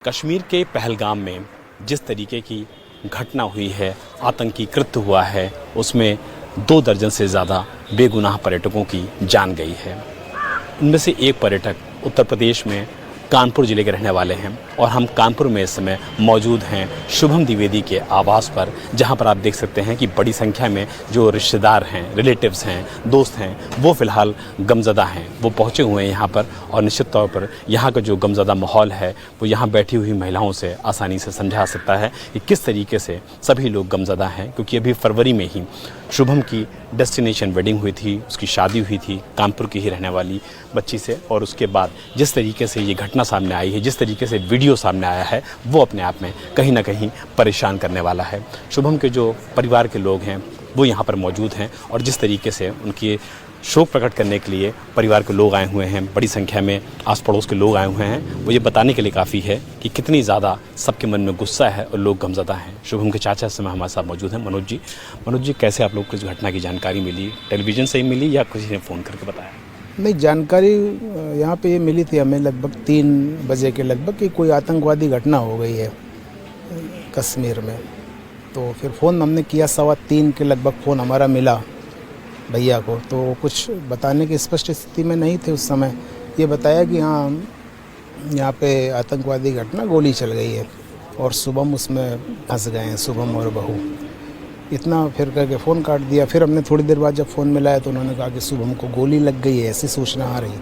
कश्मीर के पहलगाम में जिस तरीके की घटना हुई है, आतंकी कृत्य हुआ है, उसमें 2 दर्जन से ज़्यादा बेगुनाह पर्यटकों की जान गई है। उनमें से एक पर्यटक उत्तर प्रदेश में कानपुर ज़िले के रहने वाले हैं और हम कानपुर में इस समय मौजूद हैं शुभम द्विवेदी के आवास पर, जहां पर आप देख सकते हैं कि बड़ी संख्या में जो रिश्तेदार हैं, रिलेटिव्स हैं, दोस्त हैं, वो फ़िलहाल गमज़दा हैं। वो पहुंचे हुए हैं यहाँ पर और निश्चित तौर पर यहाँ का जो गमज़दा माहौल है वो यहाँ बैठी हुई महिलाओं से आसानी से समझा सकता है कि किस तरीके से सभी लोग गमज़दा हैं। क्योंकि अभी फरवरी में ही शुभम की डेस्टिनेशन वेडिंग हुई थी, उसकी शादी हुई थी कानपुर की ही रहने वाली बच्ची से, और उसके बाद जिस तरीके से ये घटना सामने आई है, जिस तरीके से वीडियो सामने आया है, वो अपने आप में कहीं ना कहीं परेशान करने वाला है। शुभम के जो परिवार के लोग हैं वो यहाँ पर मौजूद हैं और जिस तरीके से उनकी शोक प्रकट करने के लिए परिवार के लोग आए हुए हैं, बड़ी संख्या में आस पड़ोस के लोग आए हुए हैं, वो ये बताने के लिए काफ़ी है कि कितनी ज़्यादा सबके मन में गुस्सा है और लोग गमज़दा हैं। शुभम के चाचा इस समय हमारे साथ मौजूद हैं, मनोज जी, कैसे आप लोग को इस घटना की जानकारी मिली? टेलीविज़न से ही मिली या किसी ने फ़ोन करके बताया? नहीं, जानकारी यहाँ पे ये मिली थी हमें लगभग 3 बजे के लगभग कि कोई आतंकवादी घटना हो गई है कश्मीर में। तो फिर फ़ोन हमने किया 2:15 के लगभग फ़ोन हमारा मिला भैया को, तो कुछ बताने की स्पष्ट स्थिति में नहीं थे उस समय। ये बताया कि हाँ, यहाँ पे आतंकवादी घटना, गोली चल गई है और शुभम उसमें फंस गए हैं, शुभम और बहू। इतना फिर करके फ़ोन काट दिया। फिर हमने थोड़ी देर बाद जब फ़ोन मिलाया तो उन्होंने कहा कि शुभम को गोली लग गई है, ऐसी सूचना आ रही।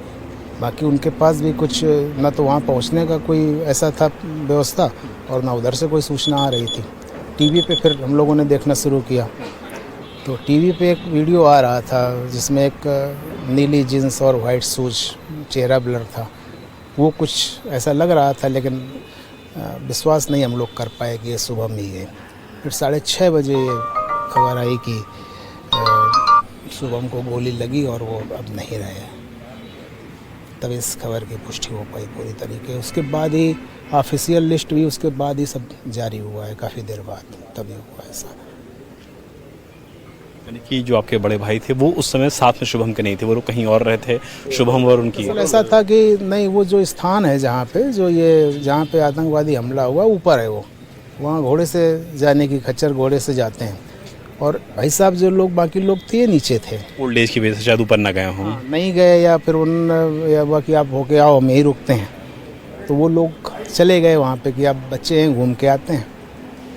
बाकी उनके पास भी कुछ ना तो वहाँ पहुँचने का कोई ऐसा था व्यवस्था और ना उधर से कोई सूचना आ रही थी। टीवी पे फिर हम लोगों ने देखना शुरू किया तो टीवी पे एक वीडियो आ रहा था जिसमें एक नीली जीन्स और वाइट शूज, चेहरा ब्लर था। वो कुछ ऐसा लग रहा था, लेकिन विश्वास नहीं हम लोग कर पाए कि ये शुभम ही है। फिर 6:30 बजे खबर आई कि शुभम को गोली लगी और वो अब नहीं रहे। तब इस खबर की पुष्टि हो पाई पूरी तरीके। उसके बाद ही ऑफिशियल लिस्ट भी उसके बाद ही सब जारी हुआ है, काफ़ी देर बाद तभी हुआ ऐसा। यानी कि जो आपके बड़े भाई थे वो उस समय साथ में शुभम के नहीं थे, वो लोग कहीं और रहे थे, शुभम और उनकी? ऐसा था कि नहीं, वो जो स्थान है जहाँ पे आतंकवादी हमला हुआ ऊपर है, वो वहाँ घोड़े से जाने की, खच्चर घोड़े से जाते हैं। और भाई साहब जो लोग बाकी लोग थे नीचे थे, ओल्ड एज की वजह से शायद ऊपर ना गए हों। नहीं गए, या फिर या हुआ कि आप होके आओ, हम यहीं रुकते हैं। तो वो लोग चले गए वहाँ पे कि आप बच्चे हैं, घूम के आते हैं।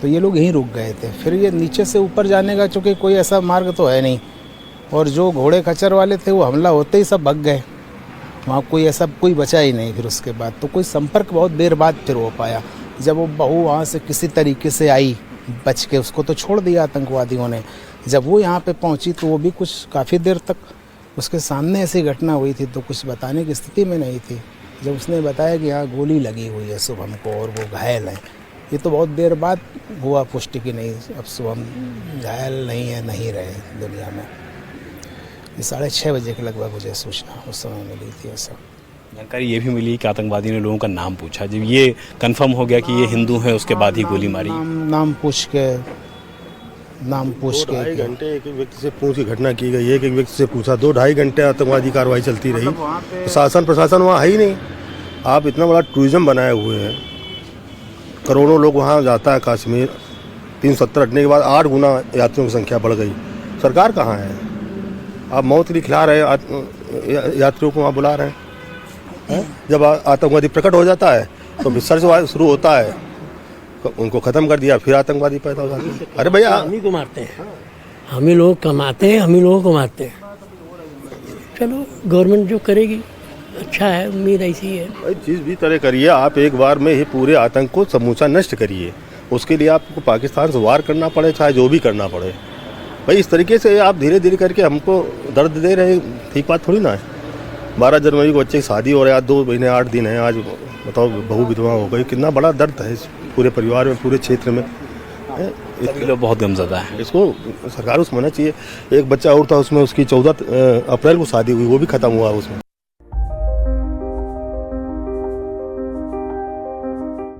तो ये लोग यहीं रुक गए थे। फिर ये नीचे से ऊपर जाने का चूँकि कोई ऐसा मार्ग तो है नहीं, और जो घोड़े खच्चर वाले थे वो हमला होते ही सब भग गए, वहाँ कोई बचा ही नहीं। फिर उसके बाद तो कोई संपर्क बहुत देर बाद फिर हो पाया। जब वो बहू वहाँ से किसी तरीके से आई बच के, उसको तो छोड़ दिया आतंकवादियों ने। जब वो यहाँ पे पहुँची तो वो भी कुछ काफ़ी देर तक उसके सामने ऐसी घटना हुई थी तो कुछ बताने की स्थिति में नहीं थी। जब उसने बताया कि यहाँ गोली लगी हुई है शुभम को और वो घायल है, ये तो बहुत देर बाद हुआ पुष्टि की नहीं, अब शुभम घायल नहीं है, नहीं रहे दुनिया में। ये 6:30 बजे के लगभग मुझे सूचना उस समय मिली थी। ऐसा जानकारी ये भी मिली कि आतंकवादी ने लोगों का नाम पूछा। जब ये कंफर्म हो गया कि ये हिंदू है, उसके बाद ही गोली मारी। नाम पूछ के 2-2.5 घंटे एक व्यक्ति से पूछ की घटना की गई है। एक व्यक्ति से पूछा, 2-2.5 घंटे आतंकवादी कार्रवाई चलती रही। प्रशासन वहाँ है ही नहीं। आप इतना बड़ा टूरिज्म बनाए हुए हैं, करोड़ों लोग वहाँ जाता है कश्मीर। 370 हटने के बाद 8 गुना यात्रियों की संख्या बढ़ गई। सरकार कहाँ है? आप मौत के लिए खिला रहे हैं, यात्रियों को वहाँ बुला रहे हैं। जब आतंकवादी प्रकट हो जाता है तो विसर्जन शुरू होता है, उनको ख़त्म कर दिया, फिर आतंकवादी पैदा हो जाते हैं। अरे भैया, हम ही को मारते हैं, हम ही लोग कमाते हैं, हम ही लोगों को मारते हैं। चलो, गवर्नमेंट जो करेगी अच्छा है, उम्मीद ऐसी है। जिस भी तरह करिए, आप एक बार में ही पूरे आतंक को समूचा नष्ट करिए। उसके लिए आपको पाकिस्तान से वार करना पड़े, चाहे जो भी करना पड़े। भाई इस तरीके से आप धीरे धीरे करके हमको दर्द दे रहे हैं, ठीक बात थोड़ी ना है। 12 जनवरी को बच्चे की शादी हो रही है, आज 2 महीने 8 दिन है, आज बताओ बहू विधवा हो गई। कितना बड़ा दर्द है इस पूरे परिवार में, पूरे क्षेत्र में। इसके लिए बहुत गमज़दा है। इसको सरकार को समझना चाहिए। एक बच्चा और था उसमें, उसकी 14 अप्रैल को शादी हुई, वो भी ख़त्म हुआ उसमें।